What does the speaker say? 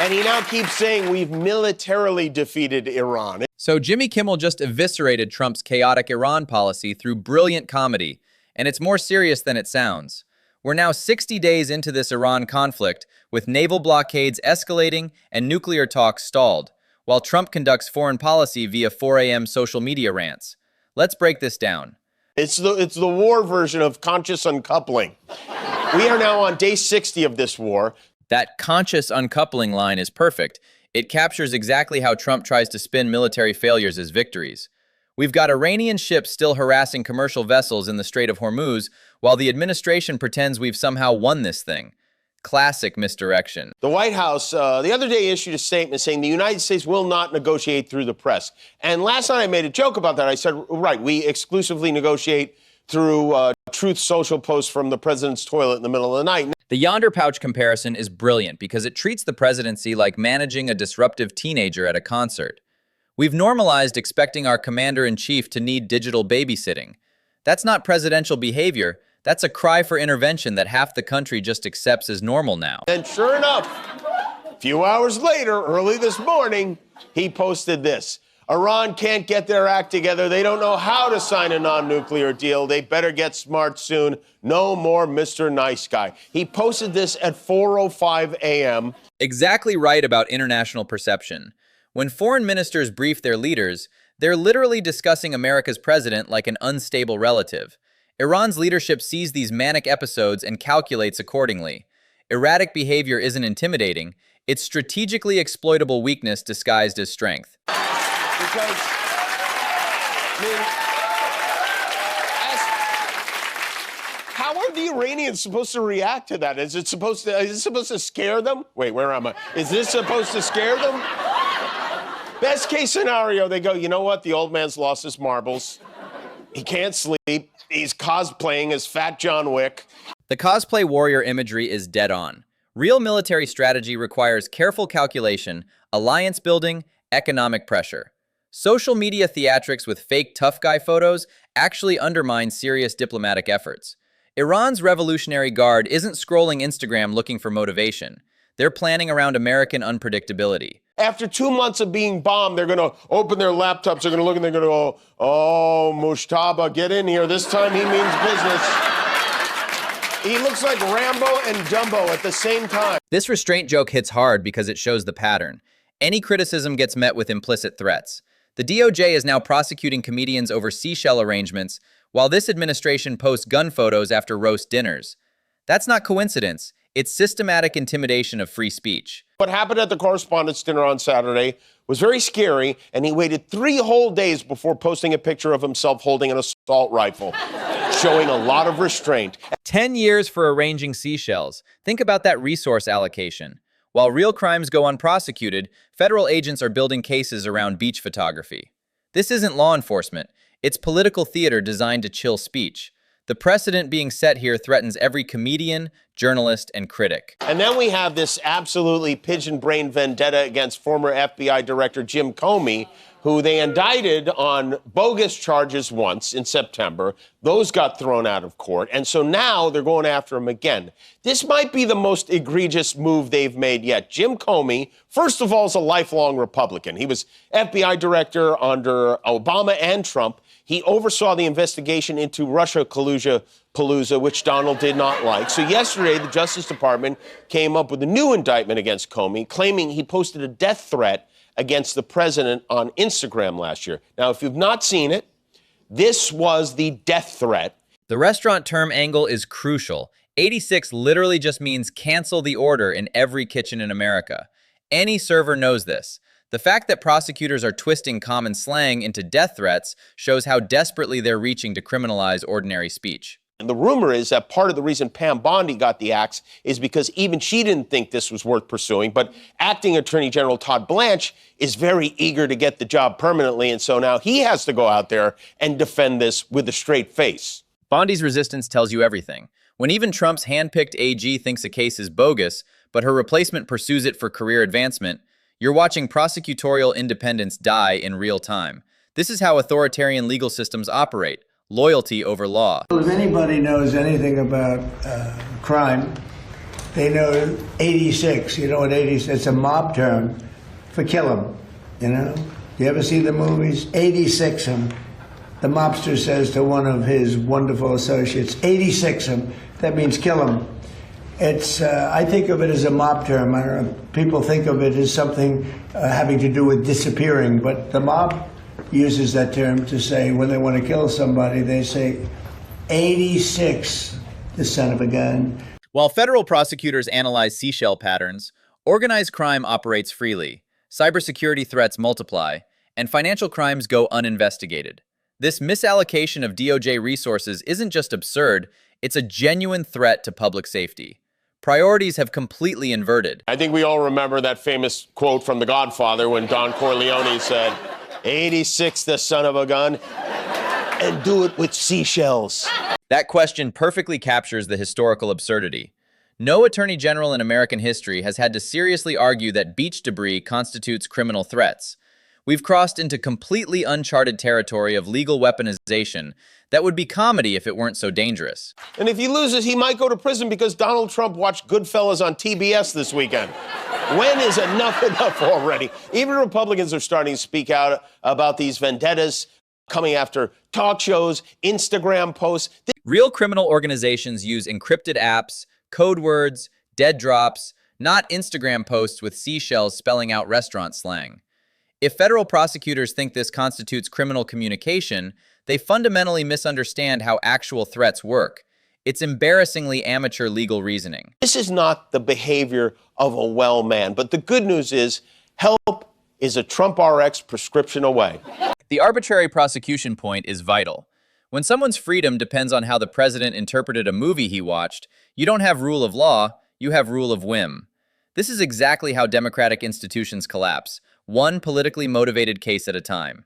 And he now keeps saying we've militarily defeated Iran. So Jimmy Kimmel just eviscerated Trump's chaotic Iran policy through brilliant comedy, and it's more serious than it sounds. We're now 60 days into this Iran conflict, with naval blockades escalating and nuclear talks stalled, while Trump conducts foreign policy via 4 a.m. social media rants. Let's break this down. It's the war version of conscious uncoupling. We are now on day 60 of this war. That conscious uncoupling line is perfect. It captures exactly how Trump tries to spin military failures as victories. We've got Iranian ships still harassing commercial vessels in the Strait of Hormuz, while the administration pretends we've somehow won this thing. Classic misdirection. The White House the other day issued a statement saying the United States will not negotiate through the press. And last night I made a joke about that. I said, right, we exclusively negotiate through Truth Social posts from the president's toilet in the middle of the night. The yonder pouch comparison is brilliant because it treats the presidency like managing a disruptive teenager at a concert. We've normalized expecting our commander-in-chief to need digital babysitting. That's not presidential behavior. That's a cry for intervention that half the country just accepts as normal now. And sure enough, a few hours later, early this morning, he posted this. Iran can't get their act together. They don't know how to sign a non-nuclear deal. They better get smart soon. No more Mr. Nice Guy. He posted this at 4:05 a.m. Exactly right about international perception. When foreign ministers brief their leaders, they're literally discussing America's president like an unstable relative. Iran's leadership sees these manic episodes and calculates accordingly. Erratic behavior isn't intimidating. It's strategically exploitable weakness disguised as strength. Because, how are the Iranians supposed to react to that? Is it supposed to scare them? Wait, where am I? Is this supposed to scare them? Best case scenario, they go, you know what? The old man's lost his marbles. He can't sleep. He's cosplaying as Fat John Wick. The cosplay warrior imagery is dead on. Real military strategy requires careful calculation, alliance building, economic pressure. Social media theatrics with fake tough guy photos actually undermine serious diplomatic efforts. Iran's Revolutionary Guard isn't scrolling Instagram looking for motivation. They're planning around American unpredictability. After 2 months of being bombed, they're going to open their laptops, they're going to look and they're going to go, oh, Mushtaba, get in here. This time he means business. He looks like Rambo and Dumbo at the same time. This restraint joke hits hard because it shows the pattern. Any criticism gets met with implicit threats. The DOJ is now prosecuting comedians over seashell arrangements, while this administration posts gun photos after roast dinners. That's not coincidence. It's systematic intimidation of free speech. What happened at the correspondents' dinner on Saturday was very scary, and he waited 3 whole days before posting a picture of himself holding an assault rifle, showing a lot of restraint. 10 years for arranging seashells. Think about that resource allocation. While real crimes go unprosecuted, federal agents are building cases around beach photography. This isn't law enforcement. It's political theater designed to chill speech. The precedent being set here threatens every comedian, journalist, and critic. And then we have this absolutely pigeon-brained vendetta against former FBI Director Jim Comey, who they indicted on bogus charges once in September. Those got thrown out of court. And so now they're going after him again. This might be the most egregious move they've made yet. Jim Comey, first of all, is a lifelong Republican. He was FBI director under Obama and Trump. He oversaw the investigation into Russia Palooza, which Donald did not like. So yesterday, the Justice Department came up with a new indictment against Comey, claiming he posted a death threat against the president on Instagram last year. Now, if you've not seen it, this was the death threat. The restaurant term angle is crucial. 86 literally just means cancel the order in every kitchen in America. Any server knows this. The fact that prosecutors are twisting common slang into death threats shows how desperately they're reaching to criminalize ordinary speech. And the rumor is that part of the reason Pam Bondi got the axe is because even she didn't think this was worth pursuing. But acting Attorney General Todd Blanche is very eager to get the job permanently. And so now he has to go out there and defend this with a straight face. Bondi's resistance tells you everything. When even Trump's handpicked AG thinks a case is bogus, but her replacement pursues it for career advancement, you're watching prosecutorial independence die in real time. This is how authoritarian legal systems operate. Loyalty over law. If anybody knows anything about crime, They know 86. You know what 86? It's a mob term for kill 'em. You know? You ever see the movies? 86 'em. The mobster says to one of his wonderful associates, 86 'em. That means kill 'em. It's. I think of it as a mob term. I don't know, people think of it as something having to do with disappearing, but the mob uses that term to say when they want to kill somebody, they say, 86, the son of a gun. While federal prosecutors analyze seashell patterns, organized crime operates freely, cybersecurity threats multiply, and financial crimes go uninvestigated. This misallocation of DOJ resources isn't just absurd, it's a genuine threat to public safety. Priorities have completely inverted. I think we all remember that famous quote from The Godfather when Don Corleone said, 86, the son of a gun, and do it with seashells. That question perfectly captures the historical absurdity. No attorney general in American history has had to seriously argue that beach debris constitutes criminal threats. We've crossed into completely uncharted territory of legal weaponization that would be comedy if it weren't so dangerous. And if he loses, he might go to prison because Donald Trump watched Goodfellas on TBS this weekend. When is enough already? Even Republicans are starting to speak out about these vendettas coming after talk shows, Instagram posts. Real criminal organizations use encrypted apps, code words, dead drops, not Instagram posts with seashells spelling out restaurant slang. If federal prosecutors think this constitutes criminal communication, they fundamentally misunderstand how actual threats work. It's embarrassingly amateur legal reasoning. This is not the behavior of a well man, but the good news is help is a Trump RX prescription away. The arbitrary prosecution point is vital. When someone's freedom depends on how the president interpreted a movie he watched, you don't have rule of law, you have rule of whim. This is exactly how democratic institutions collapse, one politically motivated case at a time.